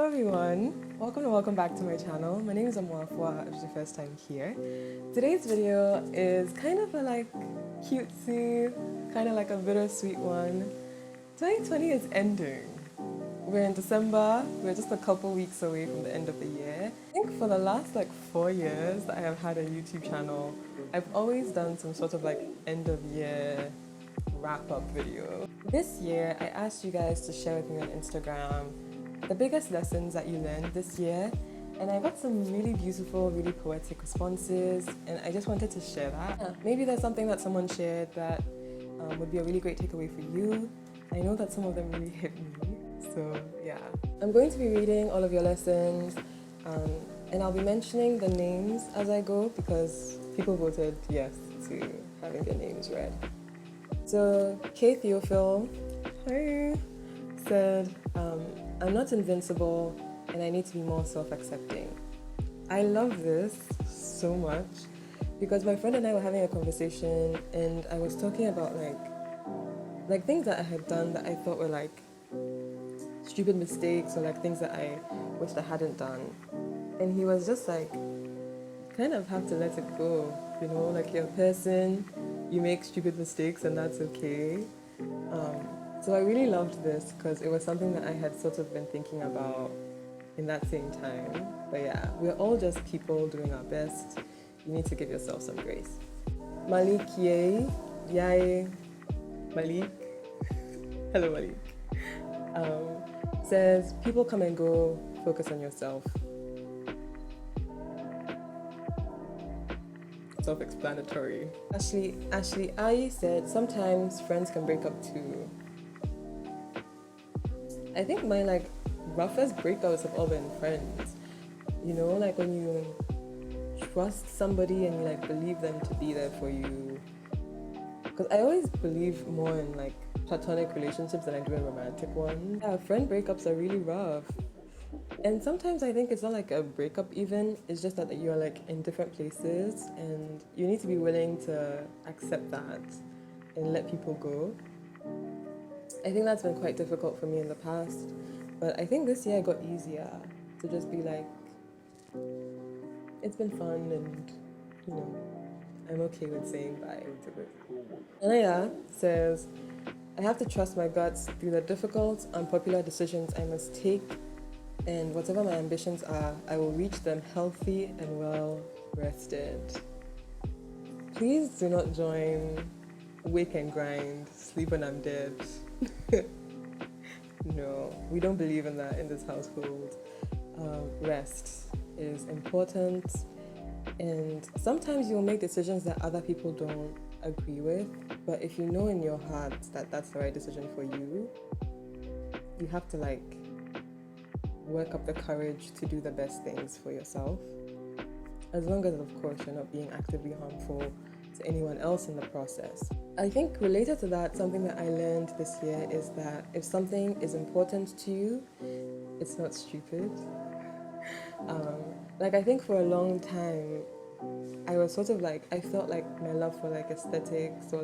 Hello everyone, welcome back to my channel. My name is Amwafwa if it's your first time here. Today's video is kind of a cutesy, kind of like a bittersweet one. 2020 is ending. We're in December, we're just a couple weeks away from the end of the year. I think for the last 4 years that I have had a YouTube channel, I've always done some sort of end of year wrap up video. This year, I asked you guys to share with me on Instagram the biggest lessons that you learned this year, and I got some really beautiful, really poetic responses, and I just wanted to share that. Maybe there's something that someone shared that would be a really great takeaway for you. I know that some of them really hit me, so yeah. I'm going to be reading all of your lessons, and I'll be mentioning the names as I go because people voted yes to having their names read. So, Kay Theophil, hi, said, I'm not invincible and I need to be more self-accepting. I love this so much because my friend and I were having a conversation and I was talking about like things that I had done that I thought were stupid mistakes or things that I wished I hadn't done. And he was just kind of have to let it go, you're a person, you make stupid mistakes and that's okay. So I really loved this because it was something that I had sort of been thinking about in that same time. But yeah, we're all just people doing our best. You need to give yourself some grace. Malik Yay, Malik, hello Malik, says, people come and go, focus on yourself. Self-explanatory. Ashley I said, sometimes friends can break up too. I think my roughest breakups have all been friends. When you trust somebody and you believe them to be there for you. Because I always believe more in platonic relationships than I do in romantic ones. Yeah, friend breakups are really rough. And sometimes I think it's not a breakup even, it's just that you're in different places and you need to be willing to accept that and let people go. I think that's been quite difficult for me in the past, but I think this year it got easier to just be it's been fun and, I'm okay with saying bye to it. Anaya says, I have to trust my guts through the difficult, unpopular decisions I must take, and whatever my ambitions are, I will reach them healthy and well rested. Please do not join wake and grind, sleep when I'm dead. No, we don't believe in that in this household. Rest is important, and sometimes you'll make decisions that other people don't agree with, but if you know in your heart that that's the right decision for you, you have to work up the courage to do the best things for yourself, as long as of course you're not being actively harmful to anyone else in the process. I think related to that, something that I learned this year is that if something is important to you, it's not stupid. I think for a long time I was sort of I felt my love for aesthetics or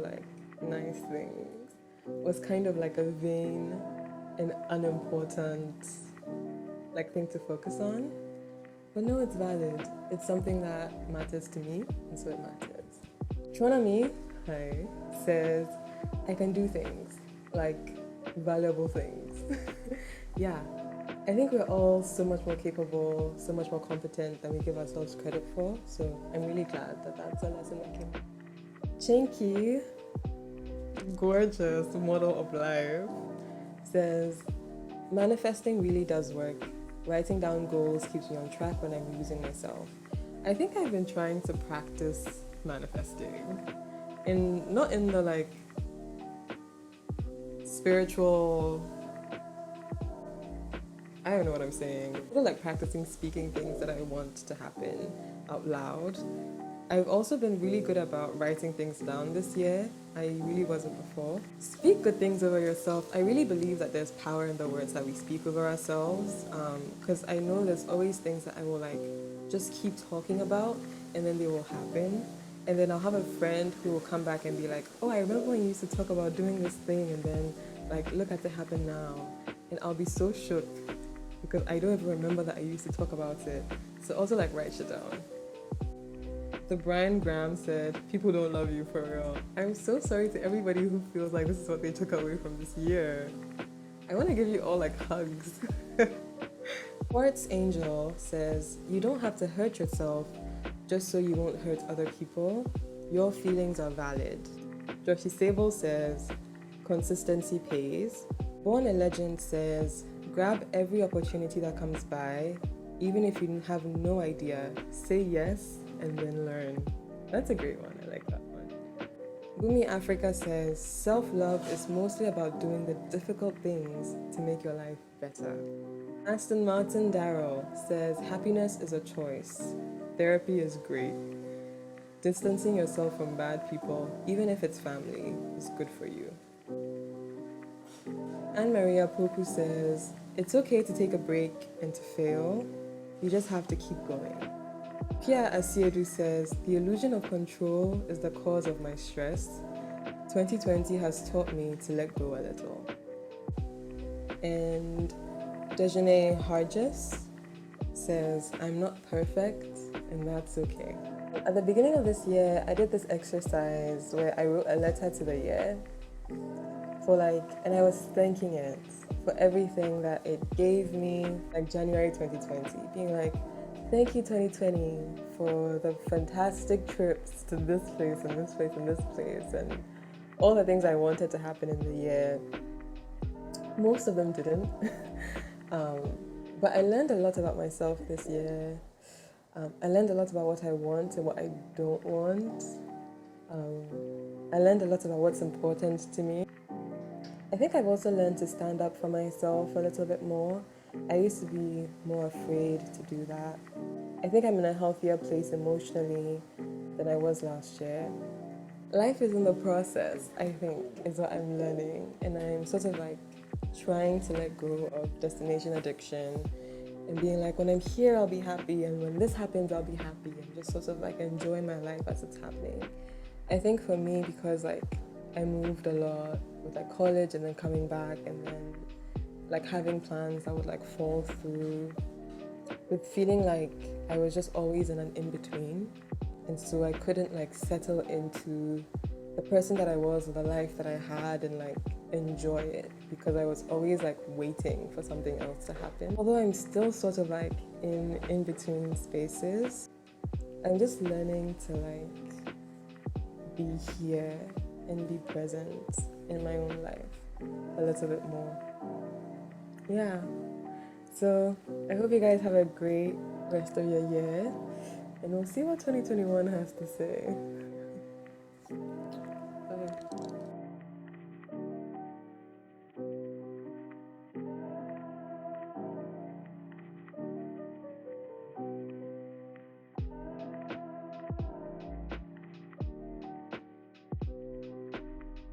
nice things was kind of a vain and unimportant thing to focus on. But no, it's valid. It's something that matters to me, and so it matters. Tronami, hi, says, I can do things, valuable things. Yeah, I think we're all so much more capable, so much more competent than we give ourselves credit for, so I'm really glad that that's a lesson that came. Chinky, gorgeous model of life, says, manifesting really does work. Writing down goals keeps me on track when I'm losing myself. I think I've been trying to practice manifesting. Not in the spiritual, I don't know what I'm saying. Sort of practicing speaking things that I want to happen out loud. I've also been really good about writing things down this year. I really wasn't before. Speak good things over yourself. I really believe that there's power in the words that we speak over ourselves, because I know there's always things that I will just keep talking about and then they will happen. And then I'll have a friend who will come back and be like, oh, I remember when you used to talk about doing this thing and then look at it happen now. And I'll be so shook because I don't even remember that I used to talk about it. So also like write shit down. So Brian Graham said, people don't love you for real. I'm so sorry to everybody who feels like this is what they took away from this year. I want to give you all like hugs. Quartz Angel says, you don't have to hurt yourself just so you won't hurt other people. Your feelings are valid. Joshi Sable says, consistency pays. Born a Legend says, grab every opportunity that comes by, even if you have no idea. Say yes and then learn. That's a great one. I like that one. Bumi Africa says, self-love is mostly about doing the difficult things to make your life better. Aston Martin Darrow says, happiness is a choice. Therapy is great. Distancing yourself from bad people, even if it's family, is good for you. Anne Maria Poku says, it's okay to take a break and to fail. You just have to keep going. Pia Asiedu says, the illusion of control is the cause of my stress. 2020 has taught me to let go a little. And Dejane Harjes says, I'm not perfect and that's okay. At the beginning of this year, I did this exercise where I wrote a letter to the year and I was thanking it for everything that it gave me, like January 2020, being like, thank you 2020 for the fantastic trips to this place and this place and this place and all the things I wanted to happen in the year. Most of them didn't. But I learned a lot about myself this year. I learned a lot about what I want and what I don't want. I learned a lot about what's important to me. I think I've also learned to stand up for myself a little bit more. I used to be more afraid to do that. I think I'm in a healthier place emotionally than I was last year. Life is in the process, I think, is what I'm learning. And I'm sort of like trying to let go of destination addiction and being like, when I'm here, I'll be happy. And when this happens, I'll be happy. And just sort of like enjoy my life as it's happening. I think for me, because like I moved a lot with like college and then coming back and then like having plans that would like fall through, with feeling like I was just always in an in-between. And so I couldn't like settle into the person that I was or the life that I had and like enjoy it because I was always like waiting for something else to happen. Although I'm still sort of like in between spaces, I'm just learning to like be here and be present in my own life a little bit more. Yeah. So I hope you guys have a great rest of your year and we'll see what 2021 has to say.